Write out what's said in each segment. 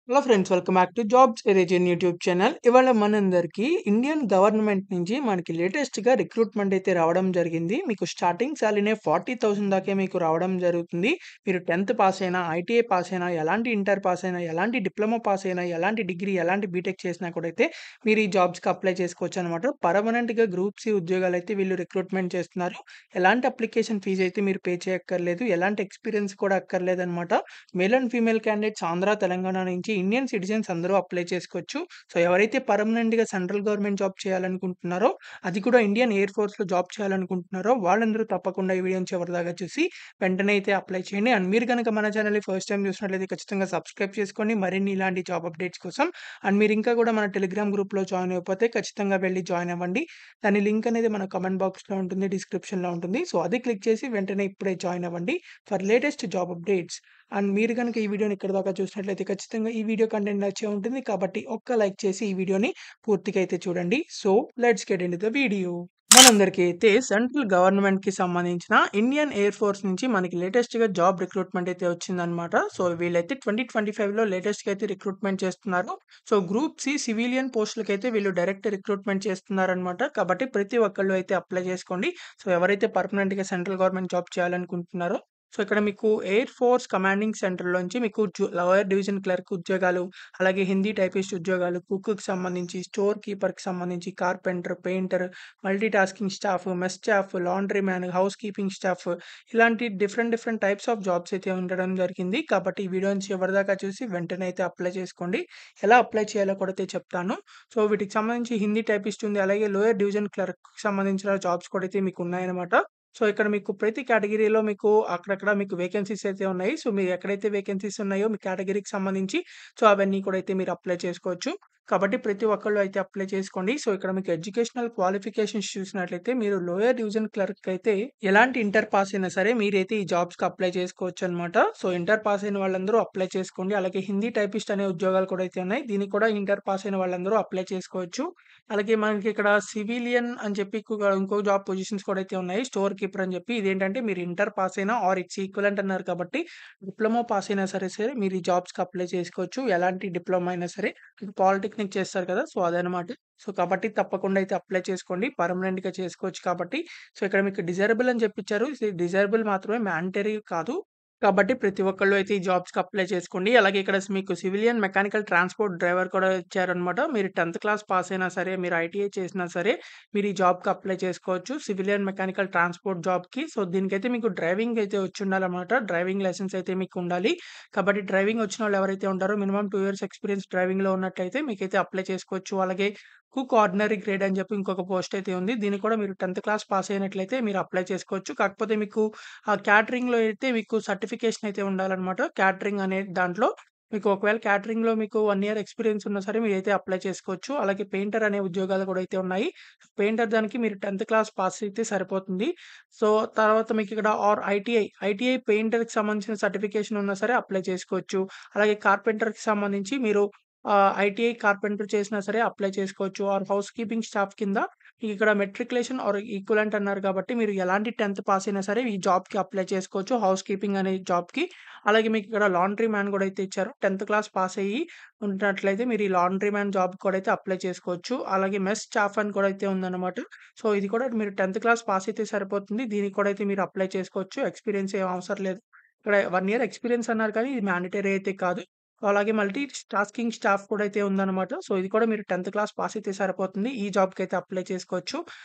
Hello friends, welcome back to jobs ఎరేజియన్ YouTube channel. ఇవాళ మనందరికీ ఇండియన్ గవర్నమెంట్ నుంచి మనకి లేటెస్ట్‌గా రిక్రూట్‌మెంట్ అయితే రావడం జరిగింది. మీకు స్టార్టింగ్ సాలరీనే 40,000 దాకే మీకు రావడం జరుగుతుంది. మీరు 10థ్ పాస్ అయినా, ఐటీఐ పాస్ అయినా, ఎలాంటి ఇంటర్ పాస్ అయినా, ఎలాంటి డిప్లొమా పాస్ అయినా, ఎలాంటి డిగ్రీ, ఎలాంటి బీటెక్ చేసినా కూడా అయితే మీరు ఈ జాబ్స్‌కి అప్లై చేసుకోవచ్చనమాట. పర్మనెంట్‌గా గ్రూప్ సి ఉద్యోగాలైతే వీళ్ళు రిక్రూట్‌మెంట్ చేస్తున్నారు. ఎలాంటి అప్లికేషన్ ఫీజ్ అయితే మీరు పే చేయక్కర్లేదు. ఎలాంటి ఎక్స్‌పీరియన్స్ కూడా అక్కర్లేదనమాట. Male and female candidates Andhra, Telangana నుంచి ఇండియన్ సిటిజన్స్ అందరూ అప్లై చేసుకోవచ్చు. సో, ఎవరైతే పర్మనెంట్‌గా సెంట్రల్ గవర్నమెంట్ జాబ్ చేయాలనుకుంటున్నారో, అది కూడా ఇండియన్ ఎయిర్ ఫోర్స్‌లో జాబ్ చేయాలనుకుంటున్నారో, వాళ్ళందరూ తప్పకుండా ఈ వీడియోని చివరిదాకా చూసి వెంటనే అయితే అప్లై చేయండి. అండ్ మీరు గనక మన ఛానల్‌ని ఫస్ట్ టైమ్ చూసినట్లయితే ఖచ్చితంగా సబ్స్క్రైబ్ చేసుకోండి మరిన్ని ఇలాంటి జాబ్ అప్డేట్స్ కోసం. అండ్ మీరు ఇంకా కూడా మన టెలిగ్రామ్ గ్రూప్‌లో జాయిన్ అవ్వకపోతే ఖచ్చితంగా వెళ్లి జాయిన్ అవ్వండి. దాని లింక్ అనేది మన కామెంట్ బాక్స్‌లో ఉంటుంది, డిస్క్రిప్షన్‌లో ఉంటుంది. సో, అది క్లిక్ చేసి వెంటనే ఇప్పుడే జాయిన్ అవ్వండి for latest job updates. And మీరు గనుక ఈ వీడియోని ఇక్కడి దాకా చూసినట్లయితే ఖచ్చితంగా ఈ వీడియో కంటెంట్ నచ్చే ఉంటుంది. కాబట్టి ఒక్క లైక్ చేసి ఈ వీడియోని పూర్తిగా అయితే చూడండి. So, let's get into the video. మనందరికీ అయితే సెంట్రల్ గవర్నమెంట్‌కి సంబంధించిన ఇండియన్ ఎయిర్ ఫోర్స్ నుంచి మనకి లేటెస్ట్‌గా జాబ్ రిక్రూట్‌మెంట్ అయితే వచ్చిందనమాట. సో, వీళ్ళైతే 2025లో లేటెస్ట్‌గా అయితే రిక్రూట్‌మెంట్ చేస్తున్నారు. సో, గ్రూప్ సి సివిలియన్ పోస్టులకైతే వీళ్ళు డైరెక్ట్ రిక్రూట్‌మెంట్ చేస్తున్నారనమాట. కాబట్టి ప్రతి ఒక్కళ్ళు అయితే అప్లై చేసుకోండి. సో, ఎవరైతే పర్మనెంట్‌గా సెంట్రల్ గవర్నమెంట్ జాబ్ చేయాలనుకుంటున్నారో, సో, ఇక్కడ మీకు ఎయిర్ ఫోర్స్ కమాండింగ్ సెంటర్‌లోంచి మీకు లోయర్ డివిజన్ క్లర్క్ ఉద్యోగాలు, అలాగే హిందీ టైపిస్ట్ ఉద్యోగాలు, కుక్‌కి సంబంధించి, స్టోర్ కీపర్‌కి సంబంధించి, carpenter, painter, multi tasking staff, mess staff, laundry man, house keeping staff ఇలాంటి different different types of jobs అయితే ఉండడం జరిగింది. కాబట్టి ఈ వీడియోని చివరిదాకా చూసి వెంటనే అయితే అప్లై చేసుకోండి. ఎలా అప్లై చేయాలో కూడా అయితే చెప్తాను. సో, వీటికి సంబంధించి హిందీ టైపిస్ట్ ఉంది. అలాగే లోయర్ డివిజన్ క్లర్క్‌కి సంబంధించిన జాబ్స్ కూడా అయితే మీకు ఉన్నాయన్నమాట. సో, ఇక్కడ మీకు ప్రతి కేటగిరీలో మీకు అక్కడక్కడ మీకు వేకెన్సీస్ అయితే ఉన్నాయి. సో, మీరు ఎక్కడైతే వేకెన్సీస్ ఉన్నాయో మీ కేటగిరీకి సంబంధించి సో, అవన్నీ కూడా అయితే మీరు అప్లై చేసుకోవచ్చు. కాబట్టి ప్రతి ఒక్కళ్ళు అయితే అప్లై చేసుకోండి. సో, ఇక్కడ మీకు ఎడ్యుకేషనల్ క్వాలిఫికేషన్స్ చూసినట్లయితే మీరు లోయర్ డివిజన్ క్లర్క్ అయితే ఎలాంటి ఇంటర్ పాస్ అయినా సరే మీరైతే ఈ జాబ్స్‌కి అప్లై చేసుకోవచ్చనమాట. సో, ఇంటర్ పాస్ అయిన వాళ్ళందరూ అప్లై చేసుకోండి. అలాగే హిందీ టైపిస్ట్ అనే ఉద్యోగాలు కూడా అయితే ఉన్నాయి. దీనికి కూడా ఇంటర్ పాస్ అయిన వాళ్ళందరూ అప్లై చేసుకోవచ్చు. అలాగే మనకి ఇక్కడ సివిలియన్ అని చెప్పి ఇంకో జాబ్ పొజిషన్స్ కూడా అయితే ఉన్నాయి. స్టోర్ కీపర్ అని చెప్పి ఇదేంటంటే మీరు ఇంటర్ పాస్ అయినా ఆర్ ఇట్స్ ఈక్వివలెంట్ అన్నారు కాబట్టి డిప్లొమా పాస్ అయినా సరే మీరు ఈ జాబ్స్‌కి అప్లై చేసుకోవచ్చు. ఎలాంటి డిప్లొమా అయినా సరే. పాలిటెక్నిక్ చేస్తారు కదా! సో, అదనమాట. సో, కాబట్టి తప్పకుండా అయితే అప్లై చేసుకోండి. పర్మనెంట్‌గా చేసుకోవచ్చు కాబట్టి. సో, ఇక్కడ మీకు డిజైరబుల్ అని చెప్పిచ్చారు. ఇది డిజైరబుల్ మాత్రమే మ్యాండేటరీ కాదు. కాబట్టి ప్రతి ఒక్కళ్ళు అయితే ఈ జాబ్స్‌కి అప్లై చేసుకోండి. అలాగే ఇక్కడ మీకు సివిలియన్ మెకానికల్ ట్రాన్స్‌పోర్ట్ డ్రైవర్ కూడా ఇచ్చారనమాట. మీరు 10థ్ క్లాస్ పాస్ అయినా సరే, మీరు ఐటీఐ చేసినా సరే, మీరు ఈ జాబ్‌కి అప్లై చేసుకోవచ్చు. సివిలియన్ మెకానికల్ ట్రాన్స్‌పోర్ట్ జాబ్‌కి. సో, దీనికైతే మీకు డ్రైవింగ్ అయితే వచ్చుండాలనమాట. డ్రైవింగ్ లైసెన్స్ అయితే మీకు ఉండాలి. కాబట్టి డ్రైవింగ్ వచ్చినోళ్ళు ఎవరైతే ఉంటారో మినిమమ్ 2 ఇయర్స్ ఎక్స్‌పీరియన్స్ డ్రైవింగ్‌లో ఉన్నట్లయితే మీకైతే అప్లై చేసుకోవచ్చు. అలాగే కుక్ ఆర్డినరీ గ్రేడ్ అని చెప్పి ఇంకొక పోస్ట్ అయితే ఉంది. దీనికి కూడా మీరు 10థ్ క్లాస్ పాస్ అయినట్లయితే మీరు అప్లై చేసుకోవచ్చు. కాకపోతే మీకు ఆ క్యాటరింగ్‌లో అయితే మీకు సర్టిఫికేషన్ అయితే ఉండాలనమాట. క్యాటరింగ్ అనే దాంట్లో మీకు ఒకవేళ క్యాటరింగ్‌లో మీకు 1 ఇయర్ ఎక్స్‌పీరియన్స్ ఉన్నా సరే మీరైతే అప్లై చేసుకోవచ్చు. అలాగే పెయింటర్ అనే ఉద్యోగాలు కూడా అయితే ఉన్నాయి. పెయింటర్ దానికి మీరు 10థ్ క్లాస్ పాస్ అయితే సరిపోతుంది. సో, తర్వాత మీకిక్కడ ఐటీఐ పెయింటర్‌కి సంబంధించిన సర్టిఫికేషన్ ఉన్నా సరే అప్లై చేసుకోవచ్చు. అలాగే కార్పెంటర్‌కి సంబంధించి మీరు ఐటీఐ కార్పెంటర్ చేసినా సరే అప్లై చేసుకోవచ్చు. ఆర్ హౌస్ కీపింగ్ స్టాఫ్ కింద ఇక్కడ మెట్రిక్యులేషన్ ఆర్ ఈక్వివలెంట్ అన్నారు కాబట్టి మీరు ఎలాంటి 10థ్ పాస్ అయినా సరే ఈ జాబ్‌కి అప్లై చేసుకోవచ్చు. హౌస్ కీపింగ్ అనే జాబ్‌కి. అలాగే మీకు ఇక్కడ లాండ్రీ మ్యాన్ కూడా అయితే ఇచ్చారు. 10థ్ క్లాస్ పాస్ అయ్యి ఉన్నట్లయితే మీరు ఈ లాండ్రీ మ్యాన్ జాబ్‌కి కూడా అయితే అప్లై చేసుకోవచ్చు. అలాగే మెస్ స్టాఫ్ అని కూడా అయితే ఉందన్నమాట. సో, ఇది కూడా మీరు 10థ్ క్లాస్ పాస్ అయితే సరిపోతుంది. దీనికి కూడా అయితే మీరు అప్లై చేసుకోవచ్చు. ఎక్స్‌పీరియన్స్ ఏం అవసరం లేదు. ఇక్కడ 1 ఇయర్ ఎక్స్‌పీరియన్స్ అన్నారు కానీ ఇది మ్యాండేటరీ అయితే కాదు. అలాగే మల్టీ టాస్కింగ్ స్టాఫ్ కూడా అయితే ఉందన్నమాట. సో, ఇది కూడా మీరు 10థ్ క్లాస్ పాస్ అయితే సరిపోతుంది. ఈ జాబ్‌కైతే అప్లై చేసుకోవచ్చు.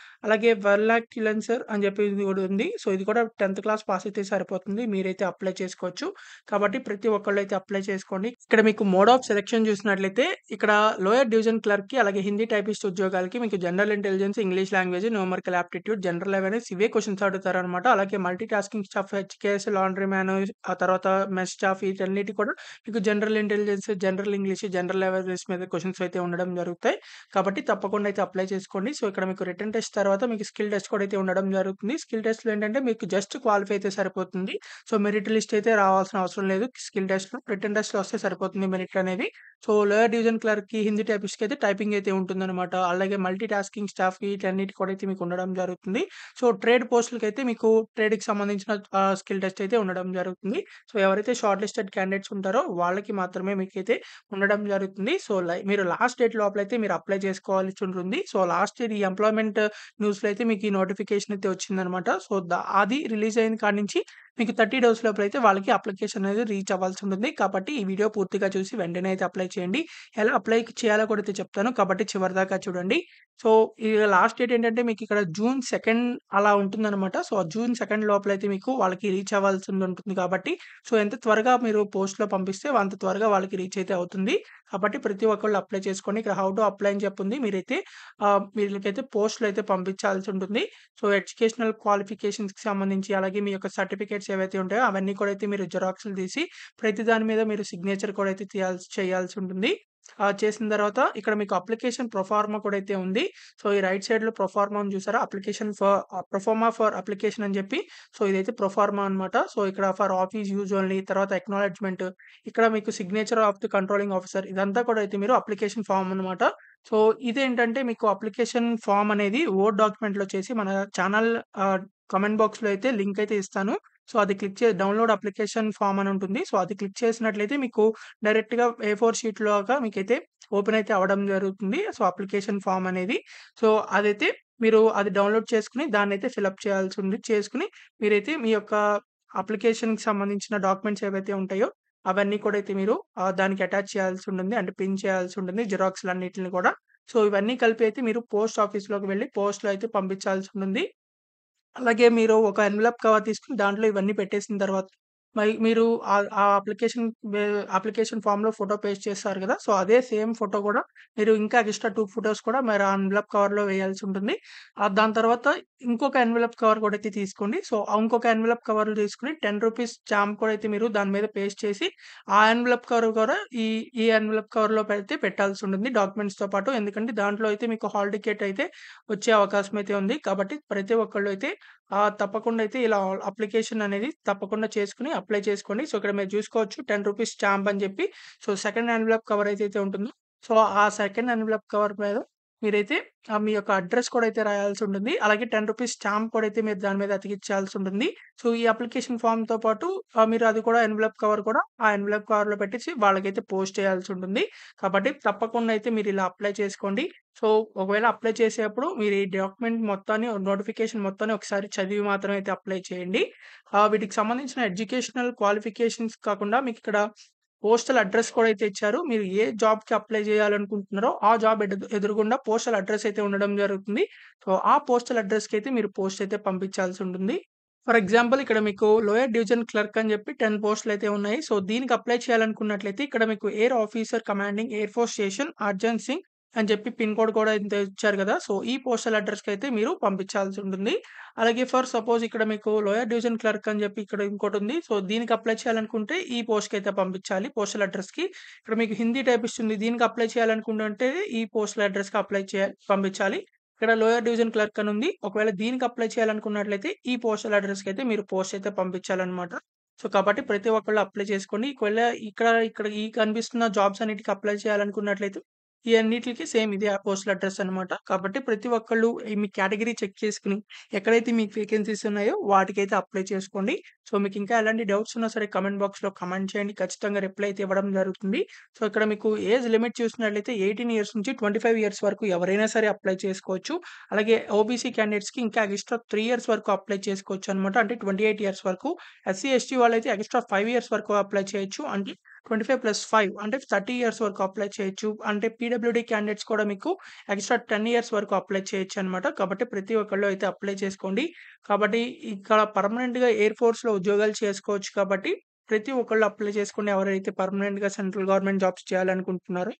అలాగే వెర్నాక్యులెన్సర్ అని చెప్పి ఇది కూడా ఉంది. సో, ఇది కూడా 10థ్ క్లాస్ పాస్ అయితే సరిపోతుంది. మీరైతే అప్లై చేసుకోవచ్చు. కాబట్టి ప్రతి ఒక్కళ్ళు అయితే అప్లై చేసుకోండి. ఇక్కడ మీకు మోడ్ ఆఫ్ సెలక్షన్ చూసినట్లయితే ఇక్కడ లోయర్ డివిజన్ క్లర్క్‌కి అలాగే హిందీ టైపిస్ట్ ఉద్యోగాలకి మీకు general intelligence, English language, numerical aptitude, general awareness ఇవే క్వెషన్స్ అడుగుతారనమాట. అలాగే multi tasking staff, HKS, laundry man, ఆ తర్వాత మెస్ స్టాఫ్ వీటన్నిటి కూడా మీకు general intelligence, general English, general awareness మీద క్వెషన్స్ అయితే ఉండడం జరుగుతాయి. కాబట్టి తప్పకుండా అయితే అప్లై చేసుకోండి. సో, ఇక్కడ మీకు రిటన్ టెస్ట్ తర్వాత మీకు స్కిల్ టెస్ట్ కూడా అయితే ఉండడం జరుగుతుంది. స్కిల్ టెస్ట్‌లో ఏంటంటే మీకు జస్ట్ క్వాలిఫై అయితే సరిపోతుంది. సో, మెరిట్ లిస్ట్ అయితే రావాల్సిన అవసరం లేదు. స్కిల్ టెస్ట్‌లో రిటన్ టెస్ట్‌లో వస్తే సరిపోతుంది మెరిట్ అనేది. సో, లోయర్ డివిజన్ క్లర్క్‌కి, హిందీ టైపిస్ట్‌కి అయితే టైపింగ్ అయితే ఉంటుందన్నమాట. అలాగే మల్టీ టాస్కింగ్ స్టాఫ్‌కి వీటన్నిటికి కూడా అయితే మీకు ఉండడం జరుగుతుంది. సో, ట్రేడ్ పోస్టులకైతే మీకు ట్రేడ్‌కి సంబంధించిన స్కిల్ టెస్ట్ అయితే ఉండడం జరుగుతుంది. సో, ఎవరైతే షార్ట్ లిస్టెడ్ క్యాండిడేట్స్ ఉంటారో వాళ్ళకి మాత్రం మాత్రమే మీకైతే ఉండడం జరుగుతుంది. సో, మీరు లాస్ట్ డేట్ లోపలైతే మీరు అప్లై చేసుకోవాల్సి ఉంటుంది. సో, లాస్ట్ ఇయర్ ఈ ఎంప్లాయ్‌మెంట్ న్యూస్‌లో అయితే మీకు ఈ నోటిఫికేషన్ అయితే వచ్చిందనమాట. సో, అది రిలీజ్ అయిన కాడి నుంచి మీకు 30 డేస్ లోపలైతే వాళ్ళకి అప్లికేషన్ అనేది రీచ్ అవ్వాల్సి ఉంటుంది. కాబట్టి ఈ వీడియో పూర్తిగా చూసి వెంటనే అయితే అప్లై చేయండి. ఎలా అప్లై చేయాలో కూడా అయితే చెప్తాను. కాబట్టి చివరిదాకా చూడండి. సో, ఈ లాస్ట్ డేట్ ఏంటంటే మీకిక్కడ జూన్ 2 అలా ఉంటుందనమాట. సో, ఆ జూన్ 2 లోపలైతే మీకు వాళ్ళకి రీచ్ అవ్వాల్సింది ఉంటుంది కాబట్టి, సో, ఎంత త్వరగా మీరు పోస్ట్‌లో పంపిస్తే అంత త్వరగా వాళ్ళకి రీచ్ అయితే అవుతుంది. కాబట్టి ప్రతి ఒక్కళ్ళు అప్లై చేసుకోండి. ఇక్కడ హౌ టు అప్లై అని చెప్పుంది. మీరైతే వీళ్ళకైతే పోస్ట్‌లో అయితే పంపించాల్సి ఉంటుంది. సో, ఎడ్యుకేషనల్ క్వాలిఫికేషన్స్‌కి సంబంధించి అలాగే మీ యొక్క సర్టిఫికేట్స్ ఏవైతే ఉంటాయో అవన్నీ కూడా అయితే మీరు జిరాక్స్‌లు తీసి ప్రతి దాని మీద మీరు సిగ్నేచర్ కూడా అయితే చేయాల్సి ఉంటుంది. చేసిన తర్వాత ఇక్కడ మీకు అప్లికేషన్ ప్రొఫార్మా కూడా అయితే ఉంది. సో, ఈ రైట్ సైడ్‌లో ప్రొఫార్మా ఉంది చూసారా? ప్రొఫార్మా ఫర్ అప్లికేషన్ అని చెప్పి సో, ఇదైతే ప్రొఫార్మా అన్నమాట. సో, ఇక్కడ ఫర్ ఆఫీస్ యూజ్ ఓన్లీ తర్వాత అక్నాలెడ్జ్‌మెంట్ ఇక్కడ మీకు signature of the controlling officer ఇదంతా కూడా అయితే మీరు అప్లికేషన్ ఫార్మ్ అన్నమాట. సో, ఇదేంటంటే మీకు అప్లికేషన్ ఫార్మ్ అనేది వర్డ్ డాక్యుమెంట్‌లో చేసి మన ఛానల్ కామెంట్ బాక్స్‌లో అయితే లింక్ అయితే ఇస్తాను. సో, అది క్లిక్ డౌన్‌లోడ్ అప్లికేషన్ ఫార్మ్ అని ఉంటుంది. సో, అది క్లిక్ చేసినట్లయితే మీకు డైరెక్ట్‌గా ఏ4 షీట్‌లాగా మీకైతే ఓపెన్ అయితే అవ్వడం జరుగుతుంది. సో, అప్లికేషన్ ఫార్మ్ అనేది. సో, అదైతే మీరు అది డౌన్‌లోడ్ చేసుకొని దాన్నైతే ఫిలప్ చేయాల్సి ఉంది. చేసుకొని మీరైతే మీ యొక్క అప్లికేషన్‌కి సంబంధించిన డాక్యుమెంట్స్ ఏవైతే ఉంటాయో అవన్నీ కూడా అయితే మీరు దానికి అటాచ్ చేయాల్సి ఉంటుంది. అంటే పిన్ చేయాల్సి ఉంటుంది. జిరాక్స్‌లన్నిటిని కూడా. సో, ఇవన్నీ కలిపి అయితే మీరు పోస్ట్ ఆఫీస్‌లోకి వెళ్లి పోస్ట్‌లో అయితే పంపించాల్సి ఉంటుంది. అలాగే మీరు ఒక ఎన్వలప్ కవర్ తీసుకొని దాంట్లో ఇవన్నీ పెట్టేసిన తర్వాత మీరు ఆ అప్లికేషన్ ఫార్మ్‌లో ఫోటో పేస్ట్ చేస్తారు గదా! సో, అదే సేమ్ ఫోటో గూడా మీరు ఇంకా ఎక్స్‌ట్రా 2 ఫోటోస్ కూడా మీరు ఆ ఎన్వలప్ కవర్‌లో వేయాల్సి ఉంటుంది. దాని తర్వాత ఇంకొక ఎన్వలప్ కవర్ కూడా అయితే తీసుకోండి. సో, ఇంకొక ఎన్వలప్ కవర్ తీసుకొని రూ. 10 స్టాంప్ కూడా అయితే మీరు దాని మీద పేస్ట్ చేసి ఆ ఎన్వలప్ కవర్ కూడా ఈ ఎన్వలప్ కవర్‌లో అయితే పెట్టాల్సి ఉంటుంది డాక్యుమెంట్స్‌తో పాటు. ఎందుకంటే దాంట్లో అయితే మీకు హాల్ టికెట్ అయితే వచ్చే అవకాశం అయితే ఉంది. కాబట్టి ప్రతి ఒక్కళ్ళు అయితే తప్పకుండా అయితే ఇలా అప్లికేషన్ అనేది తప్పకుండా చేసుకొని అప్లై చేసుకోండి. సో, ఇక్కడ మీరు చూసుకోవచ్చు రూ. 10 స్టాంప్ అని చెప్పి. సో, సెకండ్ ఎన్వలప్ కవర్ ఏదైతే ఉంటుందో, సో, ఆ సెకండ్ ఎన్వలప్ కవర్ మీద మీరైతే మీ యొక్క అడ్రెస్ కూడా అయితే రాయాల్సి ఉంటుంది. అలాగే రూ. 10 స్టాంప్ కూడా అయితే మీరు దాని మీద అతికించాల్సి ఉంటుంది. సో, ఈ అప్లికేషన్ ఫార్మ్‌తో పాటు మీరు అది కూడా ఎన్వలప్ కవర్ కూడా ఆ ఎన్వలప్ కవర్‌లో పెట్టేసి వాళ్ళకైతే పోస్ట్ చేయాల్సి ఉంటుంది. కాబట్టి తప్పకుండా అయితే మీరు ఇలా అప్లై చేసుకోండి. సో, ఒకవేళ అప్లై చేసేప్పుడు మీరు ఈ డాక్యుమెంట్ మొత్తాన్ని నోటిఫికేషన్ మొత్తాన్ని ఒకసారి చదివి మాత్రమే అయితే అప్లై చేయండి. వీటికి సంబంధించిన ఎడ్యుకేషనల్ క్వాలిఫికేషన్స్ కాకుండా మీకిక్కడ పోస్టల్ అడ్రెస్ కూడా అయితే ఇచ్చారు. మీరు ఏ జాబ్‌కి అప్లై చేయాలనుకుంటున్నారో ఆ జాబ్ ఎదురుగుండా పోస్టల్ అడ్రెస్ అయితే ఉండడం జరుగుతుంది. సో, ఆ పోస్టల్ అడ్రెస్‌కైతే మీరు పోస్ట్ అయితే పంపించాల్సి ఉంటుంది. ఫర్ ఎగ్జాంపుల్ ఇక్కడ మీకు లోయర్ డివిజన్ క్లర్క్ అని చెప్పి 10 పోస్టులయితే ఉన్నాయి. సో, దీనికి అప్లై చేయాలనుకున్నట్లయితే ఇక్కడ మీకు air officer commanding air force station Arjan Singh అని చెప్పి పిన్ కోడ్ కూడా ఇంత ఇచ్చారు గదా! సో, ఈ పోస్టల్ అడ్రెస్‌కైతే మీరు పంపించాల్సి ఉంటుంది. అలాగే ఫర్ సపోజ్ ఇక్కడ మీకు లోయర్ డివిజన్ క్లర్క్ అని చెప్పి ఇక్కడ ఇంకోటుంది. సో, దీనికి అప్లై చేయాలనుకుంటే ఈ పోస్ట్‌కైతే పంపించాలి పోస్టల్ అడ్రెస్‌కి. ఇక్కడ మీకు హిందీ టైపిస్ట్ ఉంది. దీనికి అప్లై చేయాలనుకుంటుంటే ఈ పోస్టల్ అడ్రెస్‌కి పంపించాలి. ఇక్కడ లోయర్ డివిజన్ క్లర్క్ అని ఉంది. ఒకవేళ దీనికి అప్లై చేయాలనుకున్నట్లయితే ఈ పోస్టల్ అడ్రెస్‌కి అయితే మీరు పోస్ట్ అయితే పంపించాలన్నమాట. సో, కాబట్టి ప్రతి ఒక్కళ్ళు అప్లై చేసుకోండి. ఒకవేళ ఇక్కడ ఈ కనిపిస్తున్న జాబ్స్ అన్నిటికి అప్లై చేయాలనుకున్నట్లయితే ఈ అన్నిట్లికి సేమ్ ఇదే పోస్టల్ అడ్రెస్ అన్నమాట. కాబట్టి ప్రతి ఒక్కళ్ళు మీ కేటగరీ చెక్ చేసుకొని ఎక్కడైతే మీకు వేకెన్సీస్ ఉన్నాయో వాటికైతే అప్లై చేసుకోండి. సో, మీకు ఇంకా ఎలాంటి డౌట్స్ ఉన్నా సరే కామెంట్ బాక్స్‌లో కామెంట్ చేయండి. ఖచ్చితంగా రిప్లై అయితే ఇవ్వడం జరుగుతుంది. సో, ఇక్కడ మీకు ఏజ్ లిమిట్ చూసినట్లయితే 18 ఇయర్స్ నుంచి 25 ఇయర్స్ వరకు ఎవరైనా సరే అప్లై చేసుకోవచ్చు. అలాగే ఓబీసీ క్యాండిడేట్స్‌కి ఇంకా ఎక్స్‌ట్రా 3 ఇయర్స్ వరకు అప్లై చేసుకోవచ్చనమాట. అంటే 28 ఇయర్స్ వరకు. ఎస్సీ, ఎస్టీ వాళ్ళైతే ఎక్స్‌ట్రా 5 ఇయర్స్ వరకు అప్లై చేయొచ్చు. అంటే 25+5 అంటే 30 ఇయర్స్ వరకు అప్లై చేయొచ్చు. అంటే పీడబ్ల్యూడీ క్యాండిడేట్స్ కూడా మీకు ఎక్స్‌ట్రా 10 ఇయర్స్ వరకు అప్లై చేయొచ్చనమాట. కాబట్టి ప్రతి ఒక్కళ్ళు అయితే అప్లై చేసుకోండి. కాబట్టి ఇక్కడ పర్మనెంట్‌గా ఎయిర్ ఫోర్స్‌లో ఉద్యోగాలు చేసుకోవచ్చు కాబట్టి ప్రతి ఒక్కళ్ళు అప్లై చేసుకోండి. ఎవరైతే పర్మనెంట్‌గా సెంట్రల్ గవర్నమెంట్ జాబ్స్ చేయాలనుకుంటున్నారో.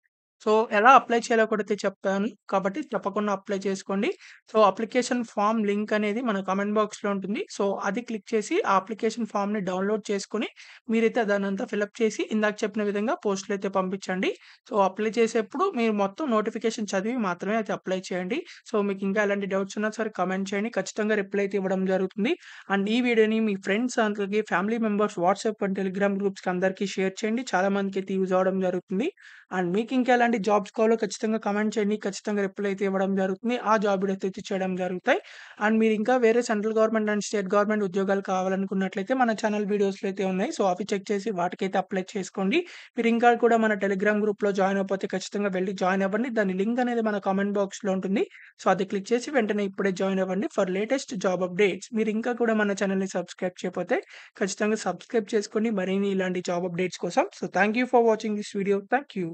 సో, ఎలా అప్లై చేయాలో కూడా అయితే చెప్తాను. కాబట్టి తప్పకుండా అప్లై చేసుకోండి. సో, అప్లికేషన్ ఫార్మ్ లింక్ అనేది మన కామెంట్ బాక్స్‌లో ఉంటుంది. సో, అది క్లిక్ చేసి ఆ అప్లికేషన్ ఫార్మ్‌ని డౌన్‌లోడ్ చేసుకొని మీరైతే దాన్నంతా ఫిలప్ చేసి ఇందాక చెప్పిన విధంగా పోస్ట్‌లో అయితే పంపించండి. సో, అప్లై చేసేప్పుడు మీరు మొత్తం నోటిఫికేషన్ చదివి మాత్రమే అయితే అప్లై చేయండి. సో, మీకు ఇంకా ఎలాంటి డౌట్స్ ఉన్నా సరే కామెంట్ చేయండి. ఖచ్చితంగా రిప్లై అయితే ఇవ్వడం జరుగుతుంది. అండ్ ఈ వీడియోని మీ ఫ్రెండ్స్ అందరికి family members WhatsApp and Telegram గ్రూప్స్‌కి అందరికీ షేర్ చేయండి. చాలా మందికైతే యూజ్ అవ్వడం జరుగుతుంది. అండ్ మీకు ఇంకా ఎలాంటి ఎలాంటి జాబ్స్ కావాలో ఖచ్చితంగా కామెంట్ చేయండి. ఖచ్చితంగా రిప్లై అయితే ఇవ్వడం జరుగుతుంది. ఆ జాబ్ వీడియోస్ అయితే చేయడం జరుగుతాయి. అండ్ మీరు ఇంకా వేరే central government and state government ఉద్యోగాలు కావాలనుకున్నట్లయితే మన ఛానల్ వీడియోస్‌లో అయితే ఉన్నాయి. సో, అవి చెక్ చేసి వాటికైతే అప్లై చేసుకోండి. మీరు ఇంకా కూడా మన టెలిగ్రామ్ గ్రూప్‌లో జాయిన్ అవ్వకపోతే ఖచ్చితంగా వెళ్లి జాయిన్ అవ్వండి. దాని లింక్ అనేది మన కామెంట్ బాక్స్‌లో ఉంటుంది. సో, అది క్లిక్ చేసి వెంటనే ఇప్పుడే జాయిన్ అవ్వండి ఫర్ లేటెస్ట్ జాబ్ అప్డేట్స్. మీరు ఇంకా కూడా మన ఛానల్‌ని సబ్స్క్రైబ్ చేయకపోతే ఖచ్చితంగా సబ్స్క్రైబ్ చేసుకోండి మరిన్ని ఇలాంటి జాబ్ అప్డేట్స్ కోసం. So, thank you for watching this video. Thank you.